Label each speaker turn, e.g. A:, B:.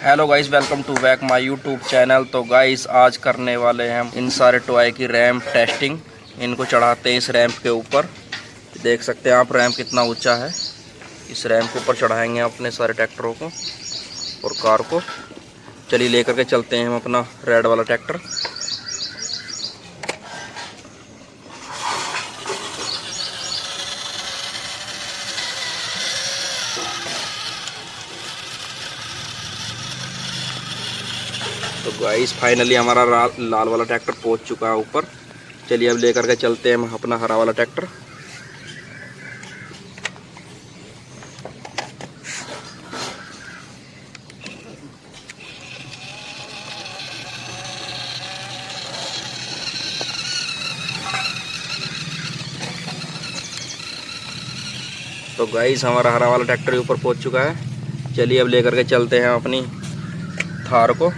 A: Hello guys, welcome to back my YouTube channel. तो guys आज करने वाले हैं हम इन सारे टॉय की रैम्प टेस्टिंग। इनको चढ़ाते हैं इस रैम्प के ऊपर। देख सकते हैं आप रैम्प कितना ऊंचा है। इस रैम्प के ऊपर चढ़ाएंगे अपने सारे ट्रैक्टरों को और कार को। चलिए लेकर के चलते हैं हम अपना रेड वाला ट्रैक्टर। तो गाइस फाइनली हमारा लाल वाला ट्रैक्टर पहुंच चुका है ऊपर। चलिए अब लेकर के चलते हैं हम अपना हरा वाला ट्रैक्टर। तो गाइस हमारा हरा वाला ट्रैक्टर ऊपर पहुंच चुका है। चलिए अब लेकर के चलते हैं अपनी थार को।